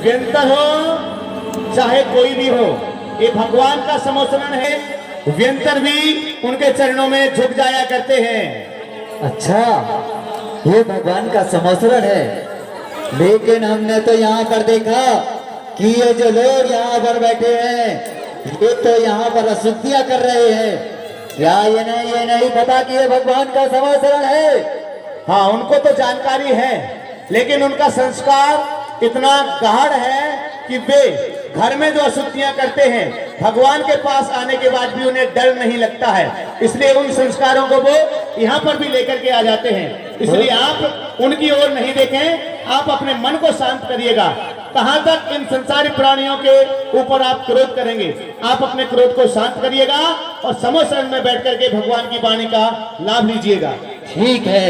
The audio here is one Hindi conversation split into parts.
व्यंतर हो चाहे कोई भी हो, ये भगवान का समोसरण है। व्यंतर भी उनके चरणों में झुक जाया करते हैं। अच्छा, ये भगवान का समोसरण है, लेकिन हमने तो यहाँ पर देखा कि ये जो लोग यहाँ पर बैठे हैं ये तो यहाँ पर अशुद्धियाँ कर रहे हैं। क्या ये नहीं पता कि ये भगवान का समोसरण है? हाँ, उनको तो जानकारी है, लेकिन उनका संस्कार इतना गाढ़ है कि वे घर में जो अशुद्धियां करते हैं भगवान के पास आने के बाद भी उन्हें डर नहीं लगता है। इसलिए उन संस्कारों को वो यहाँ पर भी लेकर के आ जाते हैं। इसलिए आप उनकी ओर नहीं देखें, आप अपने मन को शांत करिएगा। कहां तक इन संसारी प्राणियों के ऊपर आप क्रोध करेंगे? आप अपने क्रोध को शांत करिएगा और समोसरण में बैठ करके भगवान की वाणी का लाभ लीजिएगा। ठीक है,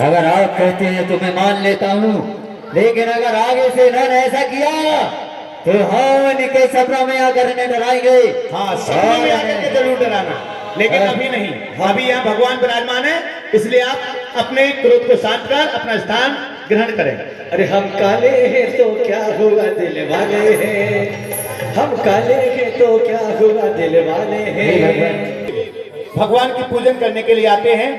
अगर आप कहते हैं तो मैं मान लेता हूँ, लेकिन अगर आगे से इन्होंने ऐसा किया तो हम इनके सपना में आकर इन्हें डराएंगे। हाँ, सपनों में आकर के जरूर डराना, लेकिन अभी नहीं। अभी यहाँ भगवान विराजमान है, इसलिए आप अपने क्रोध को शांत कर अपना स्थान ग्रहण करें। अरे हम काले हैं तो क्या हुआ दिल वाले हैं, हम काले हैं तो क्या हुआ दिल वाले हैं। भगवान की पूजन करने के लिए आते हैं।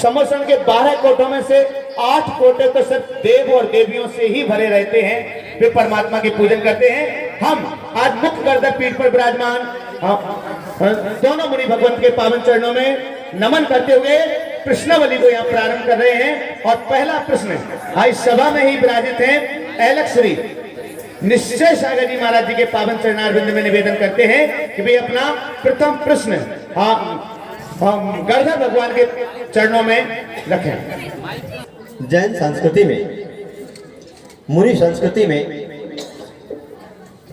समोसरण के 12 कोटों में से 8 कोटे तो सिर्फ देव और देवियों से ही भरे रहते हैं। वे परमात्मा की पूजन करते हैं। हम आज मुख्य गर्दन पीठ पर विराजमान दोनों मुनि भगवंत के पावन चरणों में नमन करते हुए प्रश्नावली को यहाँ प्रारंभ कर रहे हैं। और पहला प्रश्न आज सभा में ही विराजित हैं ऐलक श्री निश्चय सागर जी महाराज जी के पावन चरणारविंद में निवेदन करते हैं कि वे अपना प्रथम प्रश्न हम गणधर भगवान के चरणों में रखें। जैन संस्कृति में, मुनि संस्कृति में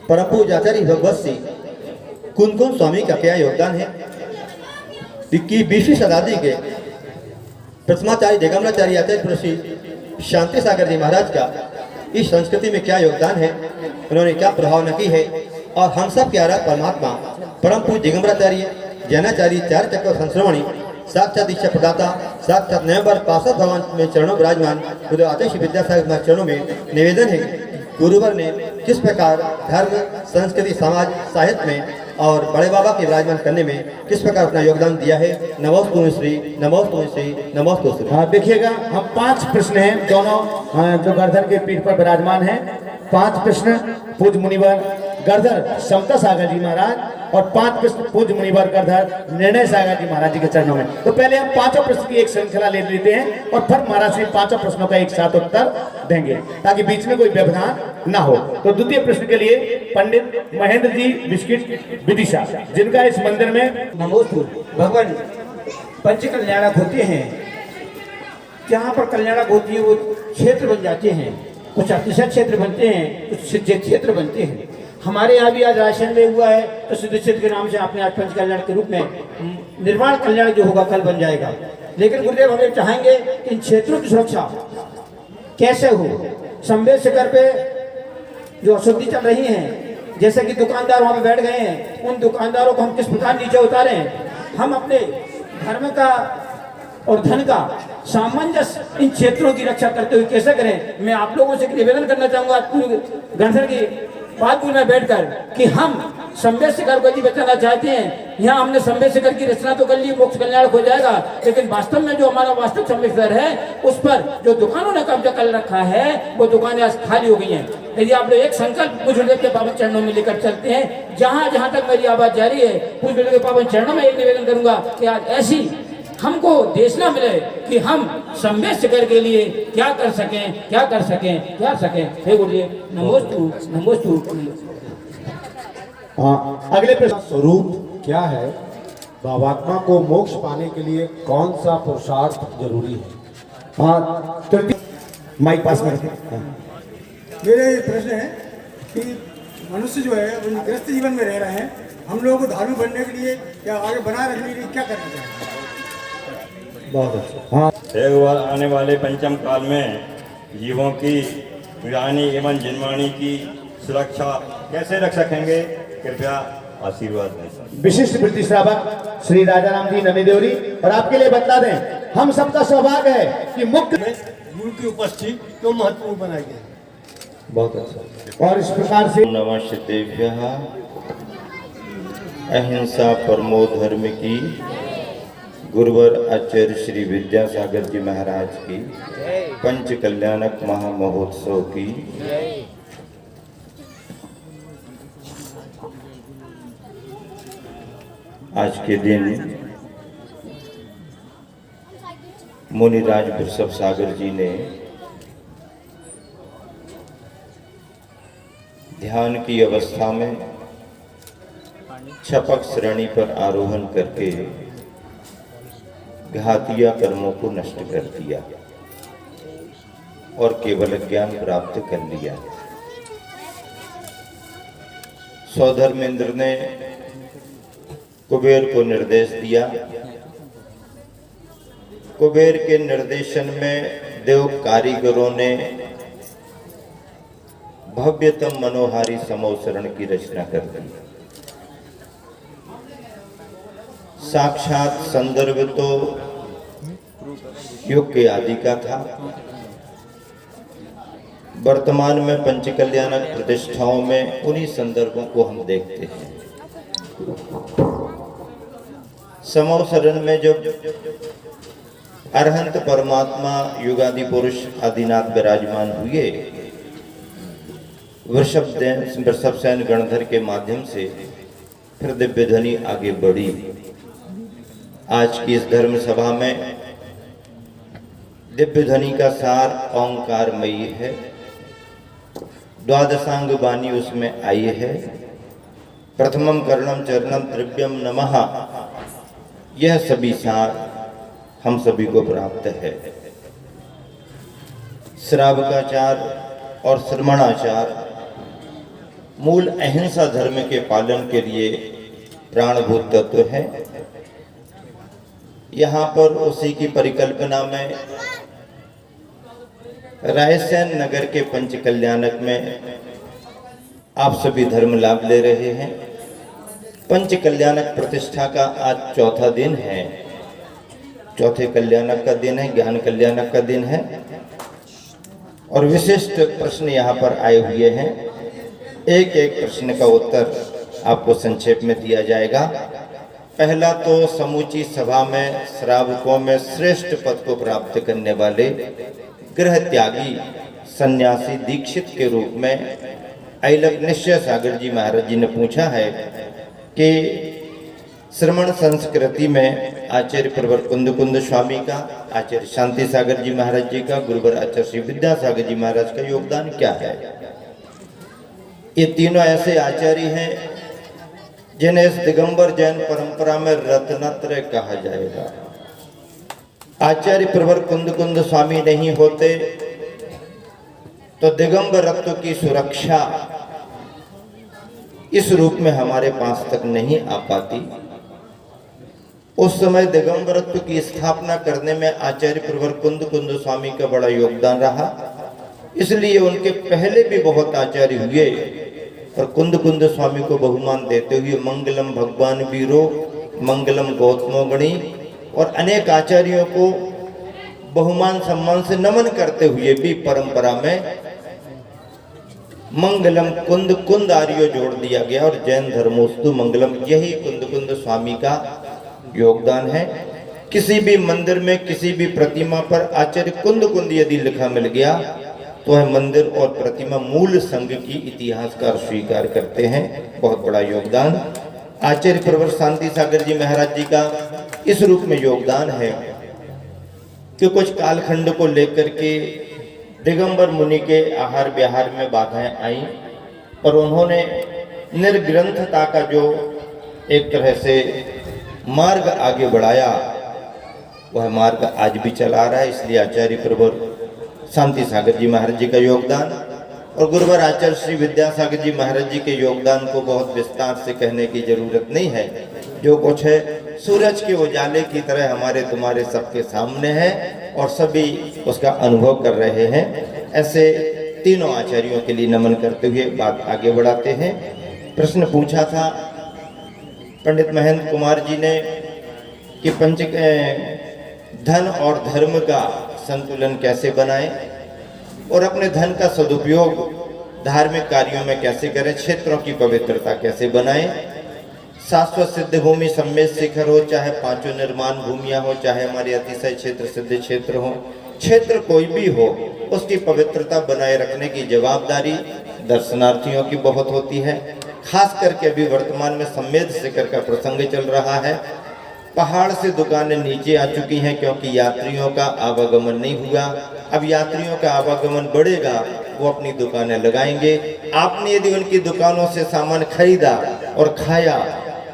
परम पूज्य आचार्य भगवत श्री कुंदकुंद स्वामी का क्या योगदान है? 20वीं शताब्दी के प्रथमाचार्य दिगंबराचार्य आचार्य श्री शांति सागर जी महाराज का इस संस्कृति में क्या योगदान है, उन्होंने क्या प्रभावना की है, और हम सब के आराध्य परमात्मा परम पूज्य दिगंबराचार्य जैनाचार्य चार चक्र संश्रवणी साक्षात दीक्षा प्रदाता साक्षात नवंबर पार्षद भवन में चरणों विराजमान गुरु आचार्य श्री विद्यासागर चरणों में निवेदन है। गुरुवर ने किस प्रकार धर्म, संस्कृति, समाज, साहित्य में और बड़े बाबा के विराजमान करने में किस प्रकार अपना योगदान दिया है। नमोस्तु श्री, नमोस्तु श्री, नमोस्तु श्री। हाँ, देखिएगा, हम 5 प्रश्न हैं दोनों जो गर्दन के पीठ पर विराजमान हैं। 5 प्रश्न पूज्य मुनिवर गर्दर समता सागर जी महाराज और 5 प्रश्न पूज्य मुनिवर गर्दर निर्णय सागर जी महाराज जी के चरणों में। तो पहले हम 5 प्रश्न की एक श्रृंखला ले लेते हैं और फिर महाराज से 5 प्रश्नों का एक साथ उत्तर देंगे ताकि बीच में कोई व्यवधान ना हो। तो द्वितीय प्रश्न के लिए पंडित महेंद्र जी बिस्किट विदिशा, जिनका इस मंदिर में नमोस्तु भगवान पंच कल्याणक होते हैं। जहाँ पर कल्याणक होती है वो क्षेत्र बन जाते हैं, कुछ अतिशय क्षेत्र बनते हैं, कुछ सिद्ध क्षेत्र बनते हैं। हमारे यहाँ भी आज राशन में हुआ है तो सिद्ध क्षेत्र के नाम से आपने आज पंच कल्याण के रूप में निर्माण कल्याण जो होगा कल बन जाएगा। लेकिन गुरुदेव हमें चाहेंगे कि इन क्षेत्रों की सुरक्षा कैसे हो। संवेद शिखर पे जो अशुद्धि चल रही है, जैसे कि दुकानदार वहाँ पे बैठ गए हैं, उन दुकानदारों को हम किस प्रकार नीचे उतारें। हम अपने धर्म का और धन का सामंजस्य इन क्षेत्रों की रक्षा करते हुए कैसे करें। मैं आप लोगों से निवेदन करना चाहूंगा गणधर की बात में बैठकर कि हम संवेद शिखर को यदि बचाना चाहते हैं। यहाँ हमने संवेद शिखर की रचना तो कर ली, मोक्ष कल्याण हो जाएगा, लेकिन वास्तव में जो हमारा वास्तविक संवेद शिखर है उस पर जो दुकानों ने कब्जा कर रखा है वो दुकानें आज खाली हो गई हैं। यदि आप लोग एक संकल्प गुरुदेव के पावन चरणों में लेकर चलते हैं, जहाँ जहाँ तक मेरी आवाज जारी है, गुरुदेव के पावन चरणों में एक निवेदन करूंगा कि आज ऐसी हमको देशना मिले कि हम संवेद शिखर के लिए क्या कर सकें। हे गुरुदेव, नमोस्तु। अगले प्रश्न स्वरूप क्या है? भावात्मा को मोक्ष पाने के लिए कौन सा पुरुषार्थ जरूरी है? हाँ, माइक पास में रखें। मेरे प्रश्न है कि मनुष्य जो है वो गृहस्थ जीवन में रह रहे हैं, हम लोगों को धार्मिक बनने के लिए या आगे बनाए रखने के लिए क्या करना चाहिए? बहुत अच्छा। हाँ, आने वाले पंचम काल में जीवों की यानी एवं जिनवाणी की सुरक्षा कैसे रख सकेंगे, कृपया आशीर्वाद दें सर। विशिष्ट वृत्ति श्रावक श्री राजाराम जी नमी देवरी। और आपके लिए बता दें, हम सबका सौभाग्य है कि मुख्य गुरु की उपस्थिति तो महत्वपूर्ण बनाई गई। बहुत अच्छा। और इस प्रकार से नमस्तेभ्यः। अहिंसा परमो धर्म की गुरुवर आचार्य श्री विद्यासागर जी महाराज की पंच कल्याणक महामहोत्सव की आज के दिन मुनिराज वृषभ सागर जी ने ध्यान की अवस्था में छपक श्रेणी पर आरोहण करके घातिया कर्मों को नष्ट कर दिया और केवल ज्ञान प्राप्त कर लिया। सौधर्मेंद्र ने कुबेर को निर्देश दिया। कुबेर के निर्देशन में देव कारीगरों ने भव्यतम मनोहारी समोसरण की रचना कर दी। साक्षात संदर्भ तो युग के आदि का था। वर्तमान में पंचकल्याणक प्रतिष्ठाओं में उन्हीं संदर्भों को हम देखते हैं। समोसरण में जब अरहंत परमात्मा युगादि पुरुष आदिनाथ विराजमान हुए, वृषभ सेन गणधर के माध्यम से फिर दिव्य ध्वनि आगे बढ़ी। आज की इस धर्म सभा में दिव्य ध्वनि का सार ओंकारमयी है। द्वादशांग वाणी उसमें आई है। प्रथमम करणम चरणम त्रिव्यम नमः, यह सभी सार हम सभी को प्राप्त है। श्रावकाचार और श्रवणाचार मूल अहिंसा धर्म के पालन के लिए प्राणभूत तत्व है। यहाँ पर उसी की परिकल्पना में रायसेन नगर के पंच कल्याणक में आप सभी धर्म लाभ ले रहे हैं। पंच कल्याणक प्रतिष्ठा का आज चौथा दिन है। चौथे कल्याणक का दिन है, ज्ञान कल्याणक का दिन है। और विशिष्ट प्रश्न यहाँ पर आए हुए हैं। एक एक प्रश्न का उत्तर आपको संक्षेप में दिया जाएगा। पहला तो समूची सभा में श्रावकों में श्रेष्ठ पद को प्राप्त करने वाले गृह त्यागी सन्यासी दीक्षित के रूप में ऐलक निश्चय सागर जी महाराज जी ने पूछा है कि श्रमण संस्कृति में आचार्य प्रवर कुंद स्वामी का, आचार्य शांति सागर जी महाराज जी का, गुरुवर आचार्य श्री विद्यासागर जी महाराज का योगदान क्या है। ये तीनों ऐसे आचार्य हैं जिन्हें इस दिगंबर जैन परंपरा में रत्नत्रय कहा जाएगा। आचार्य प्रवर कुंद स्वामी नहीं होते तो दिगंबरत्व की सुरक्षा इस रूप में हमारे पास तक नहीं आ पाती। उस समय दिगंबरत्व की स्थापना करने में आचार्य प्रवर कुंद स्वामी का बड़ा योगदान रहा। इसलिए उनके पहले भी बहुत आचार्य हुए और कुंद स्वामी को बहुमान देते हुए मंगलम भगवान वीरो, मंगलम गौतमोगणी और अनेक आचार्यों को बहुमान सम्मान से नमन करते हुए भी परंपरा में मंगलम कुंद आर्यो जोड़ दिया गया और जैन धर्मोस्तु मंगलम, यही कुंद स्वामी का योगदान है। किसी भी मंदिर में किसी भी प्रतिमा पर आचार्य कुंद यदि लिखा मिल गया तो वह मंदिर और प्रतिमा मूल संघ की इतिहासकार स्वीकार करते हैं। बहुत बड़ा योगदान आचार्य प्रवर शांति सागर जी महाराज जी का इस रूप में योगदान है कि कुछ कालखंड को लेकर के दिगंबर मुनि के आहार विहार में बाधाएं आई और उन्होंने निर्ग्रंथता का जो एक तरह से मार्ग आगे बढ़ाया, वह मार्ग आज भी चला रहा है। इसलिए आचार्य प्रवर शांति सागर जी महाराज जी का योगदान और गुरुवर आचार्य श्री विद्यासागर जी महाराज जी के योगदान को बहुत विस्तार से कहने की जरूरत नहीं है। जो कुछ है सूरज के उजाले की तरह हमारे तुम्हारे सबके सामने है और सभी उसका अनुभव कर रहे हैं। ऐसे तीनों आचार्यों के लिए नमन करते हुए बात आगे बढ़ाते हैं। प्रश्न पूछा था पंडित महेंद्र कुमार जी ने कि धन और धर्म का संतुलन कैसे बनाएं और अपने धन का सदुपयोग धार्मिक कार्यों में कैसे करें, क्षेत्रों की पवित्रता कैसे बनाएं। शाश्वत सिद्ध भूमि सम्मेद शिखर हो, चाहे पांचों निर्माण भूमियां हो, चाहे हमारे अतिशय क्षेत्र सिद्ध क्षेत्र हो, क्षेत्र कोई भी हो, उसकी पवित्रता बनाए रखने की जवाबदारी दर्शनार्थियों की बहुत होती है। खास करके अभी वर्तमान में सम्मेद शिखर का प्रसंग चल रहा है। पहाड़ से दुकानें नीचे आ चुकी हैं क्योंकि यात्रियों का आवागमन नहीं हुआ। अब यात्रियों का आवागमन बढ़ेगा, वो अपनी दुकानें लगाएंगे। आपने यदि उनकी दुकानों से सामान खरीदा और खाया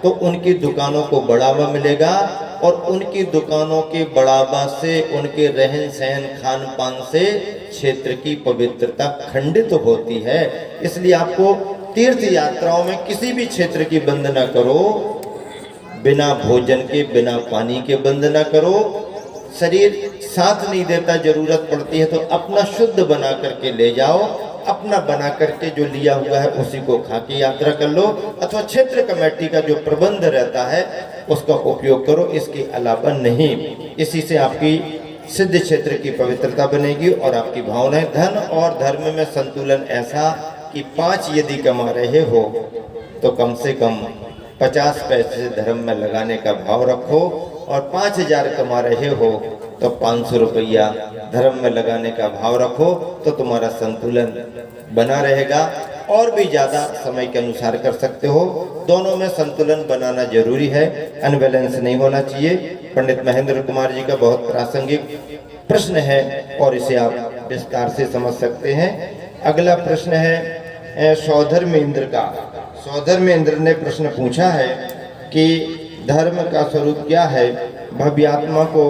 तो उनकी दुकानों को बढ़ावा मिलेगा और उनकी दुकानों के बढ़ावा से, उनके रहन सहन खान पान से क्षेत्र की पवित्रता खंडित होती है। इसलिए आपको तीर्थ यात्राओं में किसी भी क्षेत्र की बंद न करो, बिना भोजन के, बिना पानी के बंद न करो। शरीर साथ नहीं देता, जरूरत पड़ती है तो अपना शुद्ध बना करके ले जाओ, अपना बना करके जो लिया हुआ है उसी को खा के यात्रा कर लो, अथवा क्षेत्र कमेटी का जो प्रबंध रहता है उसका उपयोग करो, इसके अलावा नहीं। इसी से आपकी सिद्ध क्षेत्र की पवित्रता बनेगी और आपकी भावनाएं। धन और धर्म में संतुलन ऐसा कि 5 यदि कमा रहे हो तो कम से कम 50 पैसे धर्म में लगाने का भाव रखो, और 5000 कमा रहे हो तो 500 रुपया धर्म में लगाने का भाव रखो, तो तुम्हारा संतुलन बना रहेगा। और भी ज़्यादा समय के अनुसार कर सकते हो, दोनों में संतुलन बनाना जरूरी है, अनबैलेंस नहीं होना चाहिए। पंडित महेंद्र कुमार जी का बहुत प्रासंगिक प्रश्न है और इसे आप विस्तार से समझ सकते हैं। अगला प्रश्न है सौधर्मेंद्र का। सौधर्मेंद्र ने प्रश्न पूछा है कि धर्म का स्वरूप क्या है, भव्यात्मा को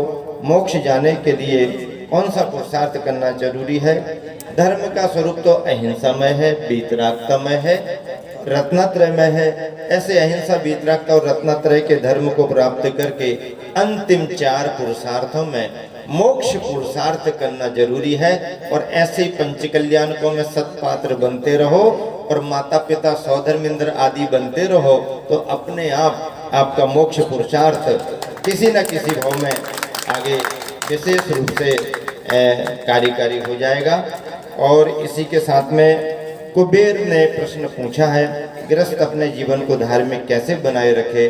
मोक्ष जाने के लिए कौन सा पुरुषार्थ करना जरूरी है। धर्म का स्वरूप तो अहिंसामय है, वीतरागतामय है, रत्नत्रयमय है। ऐसे अहिंसा, वीतरागता और रत्नत्रय के धर्म को प्राप्त करके अंतिम 4 पुरुषार्थों में मोक्ष पुरुषार्थ करना जरूरी है। और ऐसे ही पंचकल्याणकों में सत्पात्र बनते रहो और माता पिता सौधर्मेंद्र आदि बनते रहो, तो अपने आप आपका मोक्ष पुरुषार्थ किसी न किसी भाव में आगे विशेष रूप से कार्यकारी हो जाएगा। और इसी के साथ में कुबेर ने प्रश्न पूछा है, गृहस्थ अपने जीवन को धार्मिक कैसे बनाए रखे।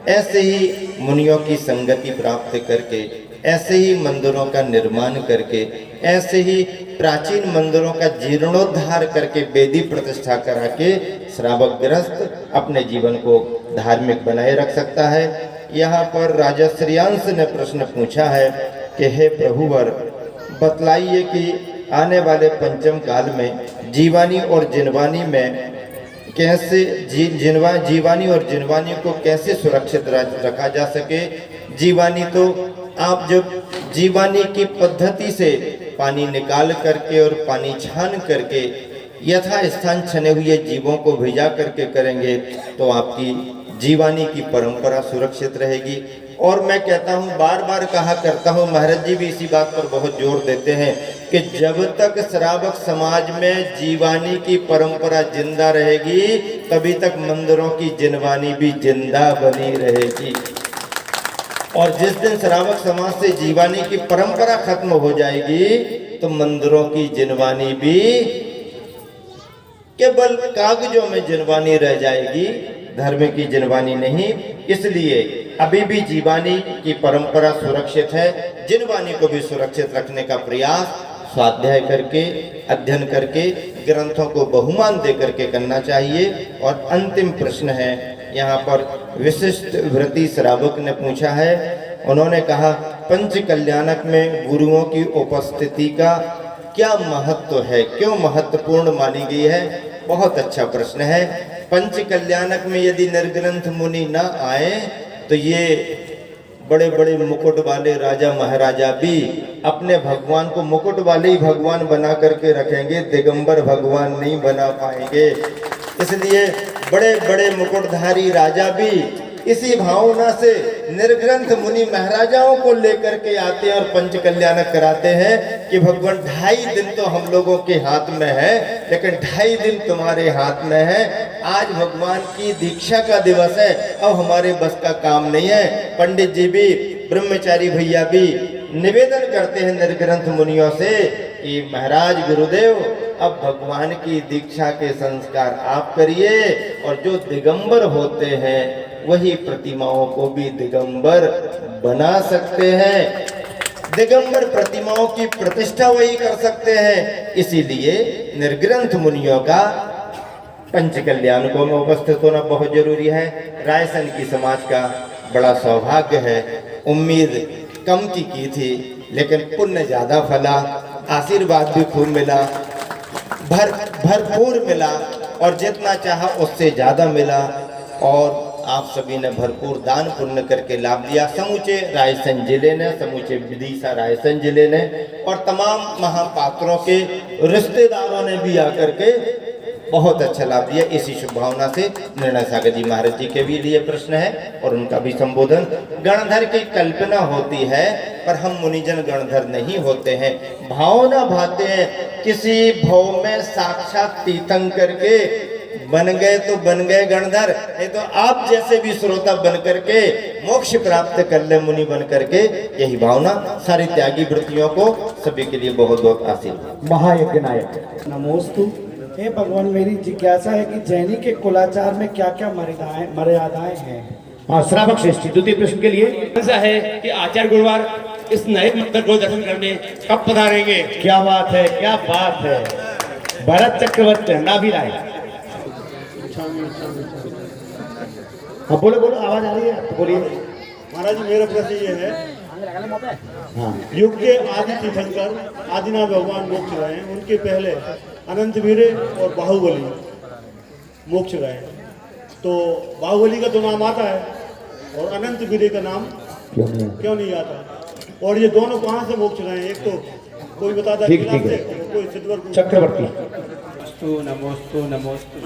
ऐसे ही मुनियों की संगति प्राप्त करके, ऐसे ही मंदिरों का निर्माण करके, ऐसे ही प्राचीन मंदिरों का जीर्णोद्धार करके, वेदी प्रतिष्ठा करा के श्रावक गृहस्थ अपने जीवन को धार्मिक बनाए रख सकता है। यहाँ पर राजा श्रेयांश ने प्रश्न पूछा है कि हे प्रभुवर, बतलाइए कि आने वाले पंचम काल में जीवानी और जिनवानी में कैसे जीवानी और जिनवानी को कैसे सुरक्षित रखा जा सके। जीवानी तो आप जब जीवानी की पद्धति से पानी निकाल करके और पानी छान करके यथा स्थान छने हुए जीवों को भिजा करके करेंगे तो आपकी जीवानी की परंपरा सुरक्षित रहेगी। और मैं कहता हूँ, बार बार कहा करता हूँ, महाराज जी भी इसी बात पर बहुत जोर देते हैं कि जब तक श्रावक समाज में जीवानी की परंपरा जिंदा रहेगी तभी तक मंदिरों की जिनवानी भी जिंदा बनी रहेगी। और जिस दिन श्रावक समाज से जीवानी की परंपरा खत्म हो जाएगी तो मंदिरों की जिनवानी भी केवल कागजों में जिनवानी रह जाएगी, धर्म की जिनवानी नहीं। इसलिए अभी भी जीवानी की परंपरा सुरक्षित है, जिनवानी को भी सुरक्षित रखने का प्रयास स्वाध्याय करके, अध्ययन करके, ग्रंथों को बहुमान दे करके करना चाहिए। और अंतिम प्रश्न है यहाँ पर विशिष्ट व्रती श्रावक ने पूछा है। उन्होंने कहा, पंच कल्याणक में गुरुओं की उपस्थिति का क्या महत्व है, क्यों महत्वपूर्ण मानी गई है। बहुत अच्छा प्रश्न है। पंच कल्याणक में यदि निर्ग्रंथ मुनि न आए तो ये बड़े बड़े मुकुट वाले राजा महाराजा भी अपने भगवान को मुकुट वाले ही भगवान बना करके रखेंगे, दिगंबर भगवान नहीं बना पाएंगे। इसलिए बड़े बड़े मुकुटधारी राजा भी इसी भावना से निर्ग्रंथ मुनि महाराजाओं को लेकर के आते हैं और पंच कल्याणक कराते हैं कि भगवान 2.5 दिन तो हम लोगों के हाथ में है, लेकिन 2.5 दिन तुम्हारे हाथ में है। आज भगवान की दीक्षा का दिवस है, अब हमारे बस का काम नहीं है। पंडित जी भी, ब्रह्मचारी भैया भी निवेदन करते हैं निर्ग्रंथ मुनियों से कि महाराज गुरुदेव, अब भगवान की दीक्षा के संस्कार आप करिए, और जो दिगंबर होते हैं वही प्रतिमाओं को भी दिगंबर बना सकते हैं। दिगंबर प्रतिमाओं की प्रतिष्ठा वही कर सकते हैं। इसीलिए निर्ग्रंथ मुनियों का पंच कल्याणकों में उपस्थित होना बहुत जरूरी है। रायसन की समाज का बड़ा सौभाग्य है। उम्मीद कम की थी, लेकिन पुण्य ज्यादा फला, आशीर्वाद भी खूब मिला, भरपूर मिला, और जितना चाहा उससे ज्यादा मिला। और आप सभी ने भरपूर दान पुण्य करके लाभ लिया, समूचे रायसन जिले ने, समूचे विदिशा रायसन जिले ने, और तमाम महापात्रों के रिश्तेदारों ने भी आकर के बहुत अच्छा लाभ दिया। इसी शुभ भावना से निर्णय सागर जी महाराज जी के भी लिए प्रश्न है और उनका भी संबोधन। गणधर की कल्पना होती है, पर हम मुनिजन गणधर नहीं होते हैं, भावना भाते हैं। किसी भाव में साक्षात तीर्थंकर के बन गए तो बन गए गणधर, नहीं तो आप जैसे भी श्रोता बन करके मोक्ष प्राप्त कर ले मुनि बन करके। यही भावना सारी त्यागी वृत्तियों को सभी के लिए बहुत बहुत आशीर्वाद। महायज्ञ नायक नमोस्तु। हे भगवान, मेरी जिज्ञासा है कि जैनी के कुलाचार में क्या क्या मर्यादाएं हैं। हाँ, श्रावक श्रेष्ठी द्वितीय प्रश्न के लिए ऐसा है कि आचार्य गुरुवार इस नए मंदिर को दर्शन करने कब पधारेंगे? क्या बात है, क्या बात है। भरत चक्रवर्ती नाभि राय, हाँ बोलो बोलो, आवाज आ रही है तो बोलिए। महाराज जी, मेरा प्रश्न ये है, हाँ, युग के आदि तीर्थंकर आदिनाथ भगवान मोक्ष गए हैं, उनके पहले अनंत वीरे और बाहुबली मोक्ष गए। तो बाहुबली का तो नाम आता है और अनंत वीरे का नाम क्यों नहीं आता? और ये दोनों कहाँ से मोक्ष गए? एक तो कोई बताता है कोई सिद्धवर चक्रवर्ती। नमोस्तु नमोस्तु।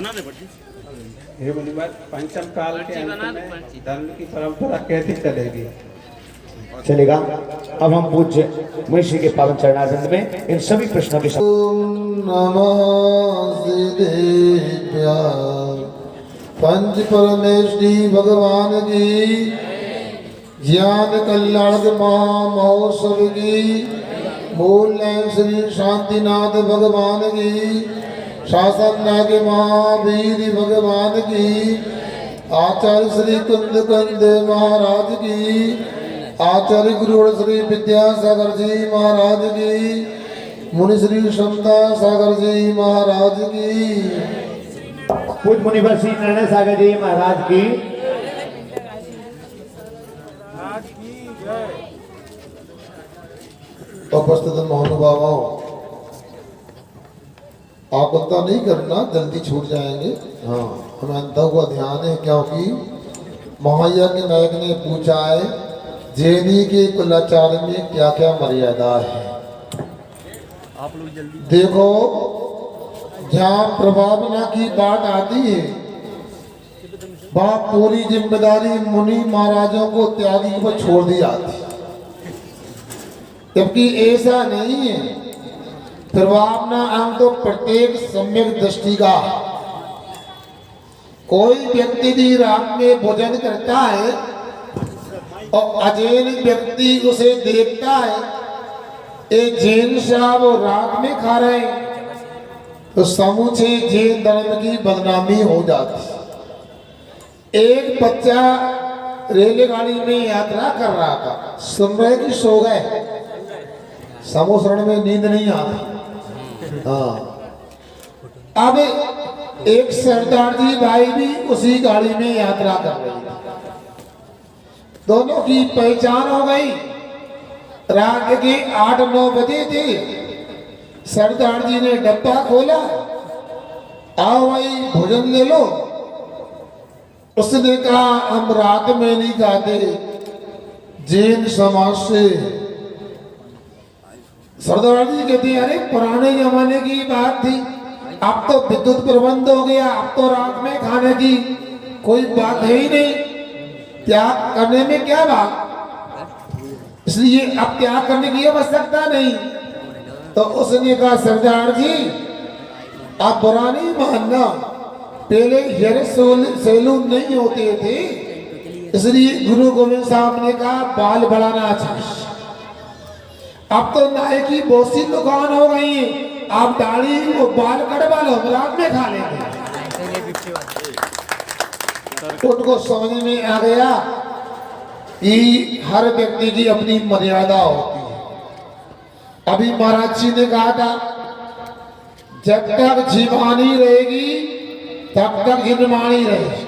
हे मुनिवर, पंचम काल के अंत में धर्म की परंपरा कैसे चलेगी? चलेगा। अब हम पूज्य मुनि के पावन चरणारविंद में इन सभी प्रश्नों के पंच परमेश्वरी भगवान की, ज्ञान कल्याण महोत्सव की, मूल श्री शांतिनाथ भगवान की, शासन नाग महावीर भगवान की, आचार्य श्री कुंद महाराज की, आचार्य गुरु श्री विद्यासागर जी महाराज की, मुनि श्री क्षमता सागर जी महाराज की, पूज्य मुनिवर श्री निर्णय सागर जी महाराज की। उपस्थित महानुभावों, आपत्ता नहीं करना, जल्दी छूट जाएंगे। हाँ, हमें अंत हुआ ध्यान है, क्योंकि महायज्ञ नायक ने पूछा है जैनी के कुलाचार में क्या क्या मर्यादा है। आप लोग जल्दी देखो, जहाँ प्रभावना की बात आती है वहाँ पूरी जिम्मेदारी मुनि महाराजों को त्यागी पर छोड़ दी जाती है, जबकि ऐसा नहीं है। प्रभावना अंग तो प्रत्येक सम्यक दृष्टि का। कोई व्यक्ति भी रात में भोजन करता है और अजैन व्यक्ति उसे देखता है, एक जैन साहब रात में खा रहे हैं, तो समूचे जैन धर्म की बदनामी हो जाती। एक बच्चा रेलगाड़ी में यात्रा कर रहा था, सुन रहे कि सो गए, समोसरण में नींद नहीं आती। हाँ, अब एक सरदार जी भाई भी उसी गाड़ी में यात्रा कर रहे थे, दोनों की पहचान हो गई। रात के 8-9 बजे थे। सरदार जी ने डब्बा खोला, आओ भाई भोजन ले लो। उसने कहा हम रात में नहीं खाते, जैन समाज से। सरदार जी कहते हैं अरे पुराने जमाने की बात थी, अब तो विद्युत प्रबंध हो गया, अब तो रात में खाने की कोई बात है ही नहीं। त्याग करने में क्या बात, इसलिए अब त्याग करने की आवश्यकता नहीं। तो उसने कहा सरदार जी आप बुरा नहीं मानना, पहले हेयर सैलून नहीं होते थे, इसलिए गुरु गोविंद साहब ने कहा बाल बढ़ाना चाहिए। अब तो नाई की बहुत सी दुकान हो गई है, आप दाढ़ी और बाल कटवा लो, रात में खा लेंगे। उनको समझ में आ गया कि हर व्यक्ति की अपनी मर्यादा होती है। अभी महाराज जी ने कहा था जब तक जीवानी रहेगी तब तक जिनमानी रहेगी।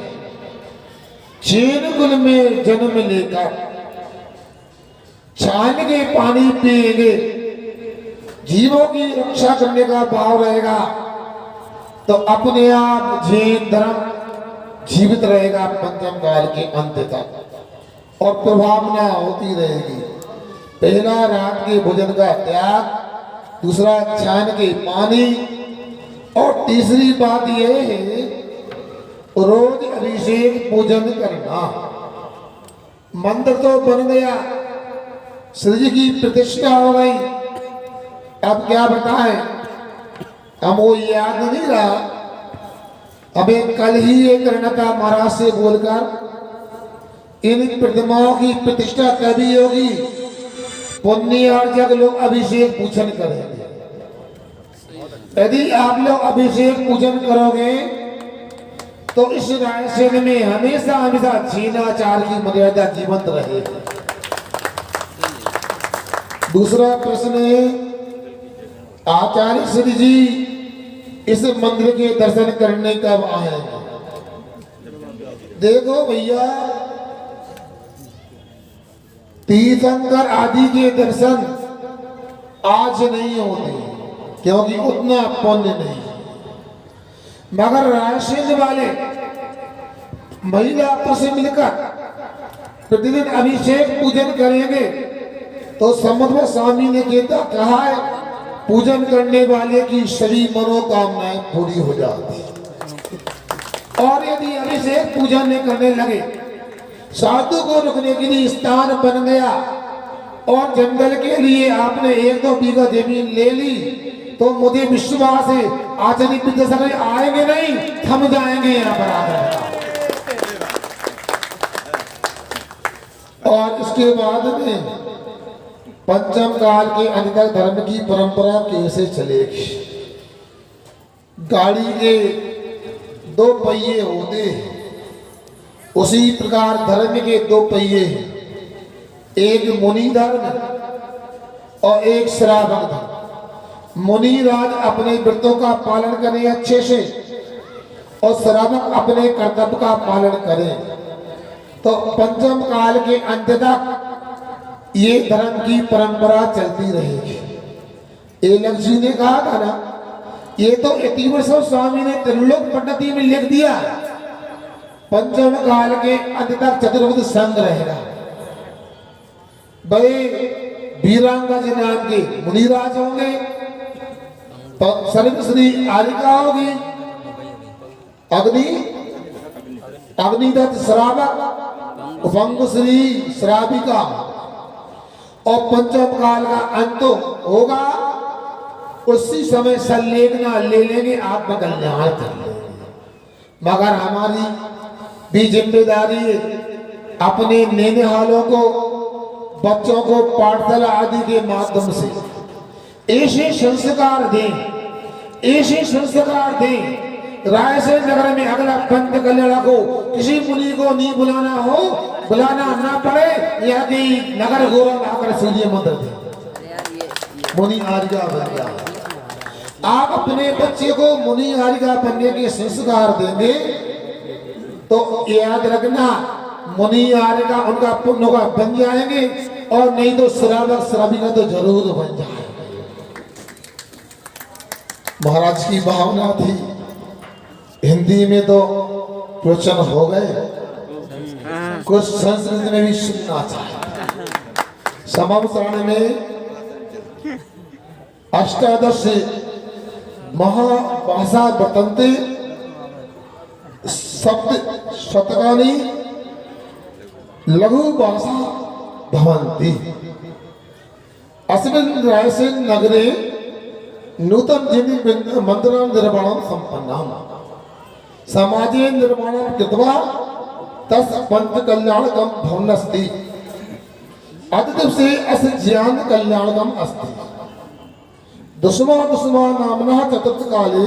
चैन कुल में जन्म लेकर छान के पानी पिएंगे, जीवों की रक्षा करने का भाव रहेगा तो अपने आप जैन धर्म जीवित रहेगा पंचम काल के अंत तक और प्रभावना होती रहेगी। पहला रात के भोजन का त्याग, दूसरा छान के पानी, और तीसरी बात यह है रोज अभिषेक पूजन करना। मंदिर तो बन गया, श्री जी की प्रतिष्ठा हो गई, अब क्या बताएं, हम वो याद नहीं रहा। हमें कल ही ये करना था महाराज से बोलकर इन प्रतिमाओं की प्रतिष्ठा तभी होगी पुण्य और जग लोग अभिषेक पूजन करेंगे। यदि आप लोग अभिषेक पूजन करोगे तो इस रायसेन में हमेशा हमेशा जीनाचार की मर्यादा जीवंत रहेगी। दूसरा प्रश्न है आचार्य श्री जी इस मंदिर के दर्शन करने कब आएंगे? देखो भैया, तीर्थंकर आदि के दर्शन आज नहीं होते क्योंकि उतना पुण्य नहीं, मगर रायसेन वाले महिला से मिलकर प्रतिदिन अभिषेक पूजन करेंगे तो समुद्र स्वामी ने कहा है पूजन करने वाले की सभी मनोकामनाएं पूरी हो जाती। और यदि अभिषेक पूजन नहीं करने लगे, साधु को रुकने के लिए स्थान बन गया और जंगल के लिए आपने 1-2 बीघा जमीन ले ली तो मुझे विश्वास है आचार्य विद्यासागर आएंगे नहीं, थम जाएंगे यहाँ पर आकर। और इसके बाद में पंचम काल के अंत तक धर्म की परंपरा कैसे चलेगी? गाड़ी के 2 पहिए होते हैं, उसी प्रकार धर्म के 2 पहिए हैं, एक मुनि धर्म और एक श्रावक धर्म। मुनि राज अपने व्रतों का पालन करें अच्छे से और श्रावक अपने कर्तव्य का पालन करें तो पंचम काल के अंत तक ये धर्म की परंपरा चलती रहेगी। एलक जी ने कहा था ना, ये तो यतिवर्षो स्वामी ने त्रिलोक पद्धति में लिख दिया, पंचम काल के अंत तक चतुर्वेद संग रहेगा। भाई वीरांगा जी नाम के मुनिराज होंगे, सर्वश्री आलिका होगी, अग्निदत्त श्रावक, उपंगश्री श्राविका और पंचम काल का अंत होगा। उसी समय संलेखना ले लेंगे, आत्मकल्याण कर लेंगे। मगर हमारी भी जिम्मेदारी है अपने नैनिहालों को, बच्चों को पाठशाला आदि के माध्यम से ऐसे संस्कार दें, ऐसे संस्कार दें रायसेन नगर में अगला पंच कल्याण को किसी मुनि को नहीं बुलाना हो, बुलाना ना पड़े, यदि नगर गौरव आकर सूर्य मंदिर थे मुनि आर्या बन गया। आप अपने बच्चे को मुनि आर्या बनने के संस्कार देंगे तो याद रखना मुनि आर्या उनका पुण्य का बन जाएंगे और नहीं तो श्रावक श्राविका तो जरूर बन जाएंगे। महाराज की भावना थी, हिंदी में तो प्रवचन हो गए, कुछ संस्कृत में भी सुनना चाहिए। समावसरण में अष्टादश महाभाषा वर्तन्ते सप्त शतकानि लघु भाषा भवन्ति। अस्मिन् रायसेन नगरे नूतन जिनि मंदिरं निर्माणं सम्पन्नम्। समाजे निर्माणं कृत्वा तस् पंचकल्याणकं भवनमस्ति। अद्यदिवसे अस्य ज्ञान कल्याणकम् अस्ति। दुष्मा नाम्नः चतुर्थकाले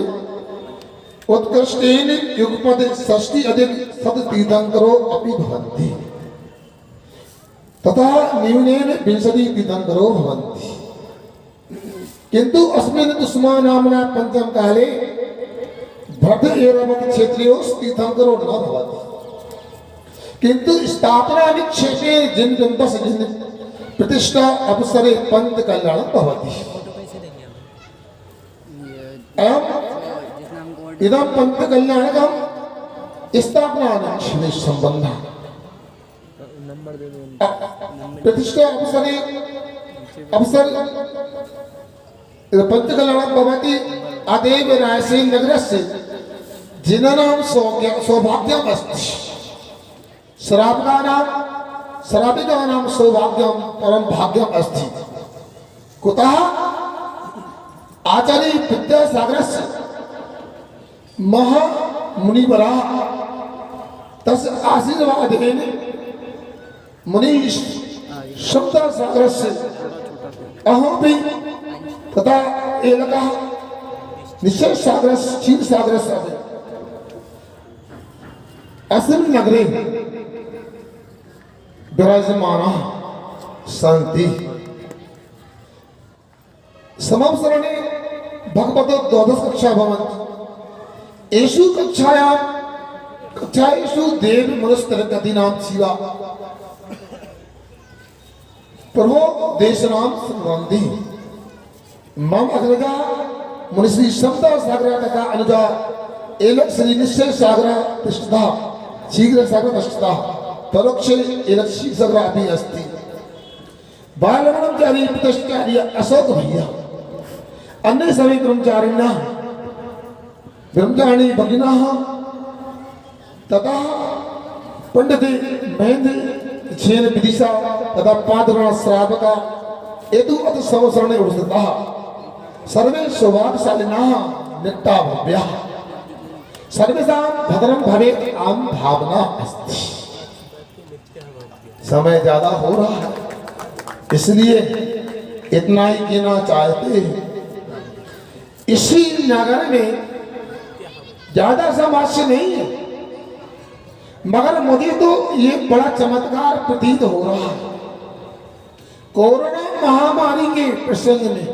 उत्कृष्टेन युगपद 60 अधिक शततीर्थंकरो अपि भवन्ति तथा न्यूनेन 20 तीर्थंकरो भवन्ति। किन्तु अस्मिन् दुष्मा नाम्ना पंचम काले भरत ऐरावत क्षेत्रेषु तीर्थंकरो न भवति। किन्तु स्थापना निक्षेपे जिन प्रतिष्ठा अवसरे पंच कल्याण भवति। इदं पंच कल्याणकं स्थापना निक्षेपे संबंधः प्रतिष्ठा अवसर पंच कल्याणं भवति। अतएव रायसेन नगरस्य जिनानां सौभाग्यम् अस्ति। श्राविकानां सौभाग्यं परम भाग्यम् अस्ति। कुतः आचार्य विद्यासागरस्य महामुनिवरः तस्य आशीर्वादेन मुनि शब्दसागरस्य अहमपि तथा एलकः निश्चय सागरस्य क्षीरसागरस्य अस्मिन् नगरे विराजमानाः सन्ति। समावसरणे भगवतो द्वादश कक्षा भवन्ति। एषु कक्षाएषु देव मनुष्यगतीनां शिवा प्रभो देशनां संबंधी मम अग्रजा मुनिश्री समता सागर तथा अनुजा एलक श्री निश्चय सागर पृष्ठतः शीघ्र सागर पृष्ठतः परोक्षे एलक शीघ्र सागर अपि अस्ति। बालब्रह्मचारी प्रतिष्ठाचार्य अशोक भैया अन्य सभी ब्रह्मचारिणः ब्रह्मचारिणी भगिनः तथा पंडित महेंद्र जैन विदिशा तथा पादरण श्रावका एतु अत संवत्सरणे उपस्थिताः सर्वे सौभाग्यशालिनः नित्या भव्याः सर्वेषां भद्रं भवेत् आम भावना अस्ति। समय ज्यादा हो रहा है इसलिए इतना ही कहना चाहते हैं। इसी नगर में ज्यादा समस्या नहीं है मगर मुझे तो ये बड़ा चमत्कार प्रतीत हो रहा है। कोरोना महामारी के प्रसंग में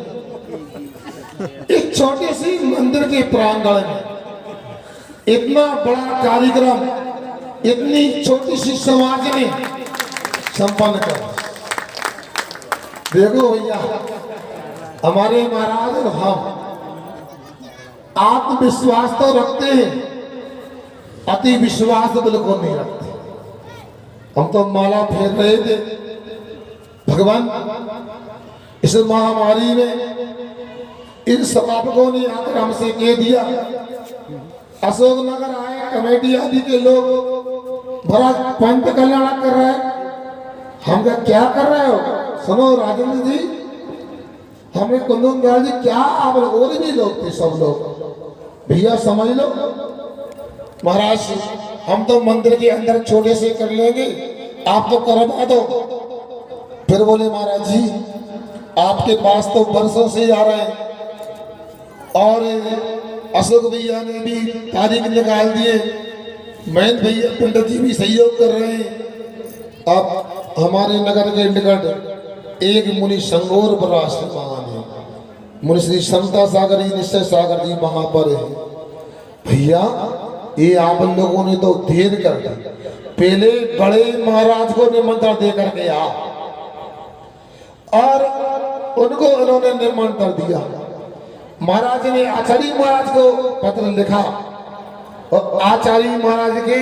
एक छोटे सी मंदिर के प्रांगण में इतना बड़ा कार्यक्रम इतनी छोटी सी समाज में संपन्न कर। देखो भैया हमारे महाराज और हम आत्मविश्वास तो रखते हैं अति विश्वास बिल्कुल नहीं रखते। हम तो माला फेर रहे थे भगवान इस महामारी में इन सभापकों ने आकर हमसे कह दिया अशोकनगर आए कमेटी आदि के लोग भरा पंच कल्याण कर रहे हैं। हम क्या कर रहे हो सुनो राजेंद्र जी हमें कुंदन जी क्या आप और भी लोग थे सब लोग भैया समझ लो महाराज हम तो मंदिर के अंदर छोटे से कर लेंगे आप तो करवा दो। फिर बोले महाराज जी आपके पास तो वर्षों से आ रहे हैं और अशोक भैया ने भी तारीख निकाल दिए महेंद्र भैया पंडित जी भी सहयोग कर रहे हैं। अब हमारे नगर के निकट एक मुनि संगोर विराजमान है मुनि श्री समता सागर जी निश्चय सागर जी वहां पर है। भैया ये आप लोगों ने तो देर कर दी पहले बड़े महाराज को निमंत्रण दे करके आ और उनको उन्होंने निमंत्रण दिया। महाराज ने आचार्य महाराज को पत्र लिखा और आचार्य महाराज के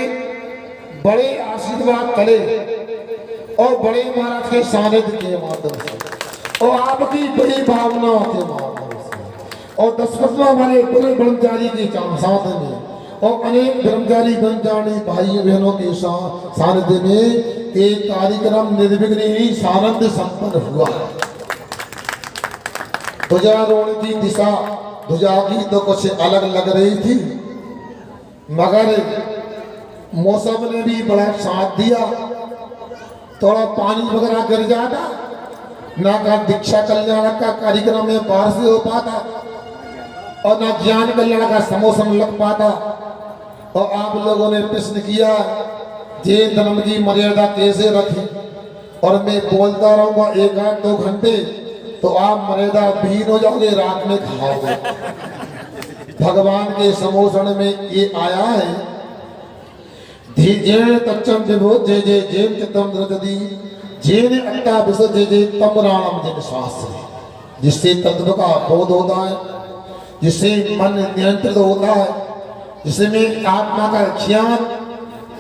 बड़े आशीर्वाद करे और बड़े महाराज के सानिध्य के माध्यम से और आपकी बड़ी भावनाओं के माध्यम से और 10 वाले बड़े ब्रह्मचारी के साथ में और अनेक ब्रह्मचारी ब्रह्मचारिणी भाई बहनों के सानिध्य में एक कार्यक्रम निर्विघ्न ही सानंद संपन्न हुआ। ध्वजारोहण की दिशा ध्वजा की तो कुछ अलग लग रही थी, मगर मौसम ने भी बड़ा साथ दिया। थोड़ा पानी वगैरह गिर जाता ना का दीक्षा कल्याण का कार्यक्रम में बाहर से हो पाता और ना ज्ञान कल्याण का समोसन लग पाता। और आप लोगों ने प्रश्न किया जैन धर्म की मर्यादा कैसे रखी, और मैं बोलता रहूंगा 1-2 घंटे तो आप मर्यादा भीन हो जाओगे, रात में खाओगे। भगवान के समोसन में ये आया है जैन तच्चम विभो जय जय जैन चित्तम द्रजति जैन अट्टा विसो जय जय तम राणम जैन शास्त्र, जिससे तत्व का बोध होता है, जिससे मन नियंत्रित होता है, जिसमें आत्मा का ज्ञान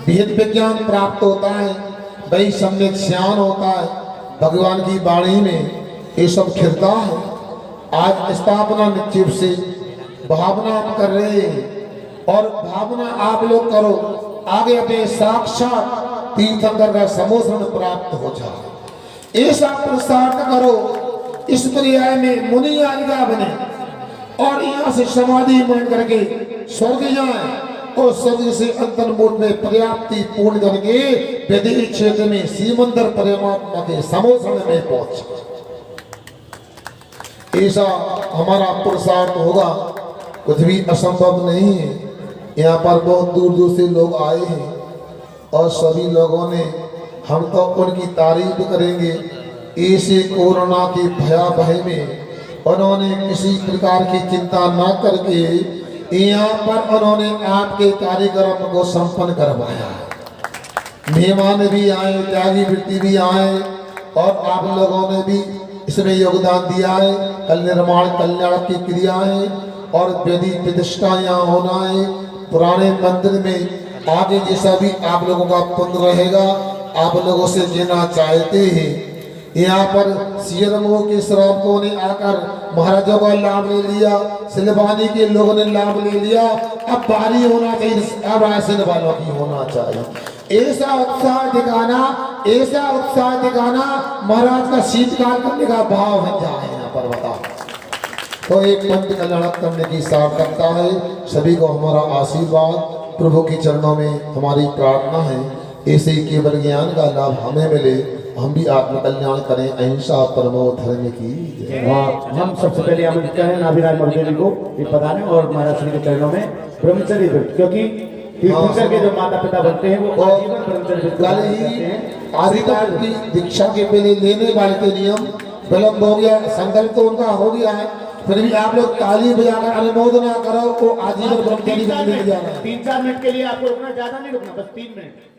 भेद विज्ञान प्राप्त होता है, वही सम्यक ज्ञान होता है। भगवान की वाणी में ये सब खिलता है। आज स्थापना निश्चित से भावना हम कर रहे हैं और भावना आप लोग करो, आगे अपने साक्षात तीर्थंकर का समोसन प्राप्त हो जाए। ऐसा प्रसार करो इस पर्याय में मुनि आज्ञा बने और यहाँ से समाधि मान करके स्वर्ग जाए और स्वर्ग से अंतर्मुख में पर्याप्ति पूर्ण करके विदेही क्षेत्र में सीमंदर परमात्मा के समोसन में पहुंचे। ऐसा हमारा पुरुषार्थ होगा, कुछ भी असंभव नहीं है। यहाँ पर बहुत दूर दूर से लोग आए हैं और सभी लोगों ने, हम तो उनकी तारीफ करेंगे, ऐसे कोरोना के भयावह में उन्होंने किसी प्रकार की चिंता न करके यहाँ पर उन्होंने आपके कार्यक्रम को संपन्न करवाया। मेहमान भी आए, त्यागी वृत्ति भी आए और आप लोगों ने भी इसमें योगदान दिया है। कल निर्माण कल्याण की क्रियाएं और वेदी प्रतिष्ठा यहाँ होना है। पुराने मंदिर में आगे जैसा भी आप लोगों का पुण्य रहेगा, आप लोगों से लेना चाहते हैं। यहाँ पर सीएमओ के श्रावकों ने आकर महाराजों का लाभ ले लिया, सिलवानी के लोगों ने लाभ ले लिया। अब बारी होना चाहिए, अब राशन वालों की होना चाहिए। ऐसा उत्साह दिखाना, ऐसा उत्साह दिखाना महाराज का शीतकाल करने का भाव बन जाए। यहाँ पर बताओ तो एक पंच कल्याण करने की सार्थकता है। सभी को हमारा आशीर्वाद, प्रभु के चरणों में हमारी प्रार्थना है ऐसे ही केवल ज्ञान का लाभ हमें मिले, हम भी आत्म कल्याण करें। अहिंसा परमो धर्म की जय। हम सबसे पहले आमंत्रित करें नाभिराज महोदय जी को ये पधारें और महाराज श्री के चरणों में ब्रह्मचर्य व्रत, क्योंकि तीर्थंकर के जो माता पिता बनते हैं वो आजीवन ब्रह्मचर्य व्रत कल ही आदिकाल की दीक्षा के पहले लेने वाले के नियम विलम्ब हो गया, संकल्प तो उनका हो गया है, फिर भी आप लोग ताली बजाकर अनुमोदना करो तो आजीवन ब्रह्मचर्य में ले जाना है। 3-4 मिनट के लिए आपको रुकना, ज्यादा नहीं रुकना, बस 3 मिनट।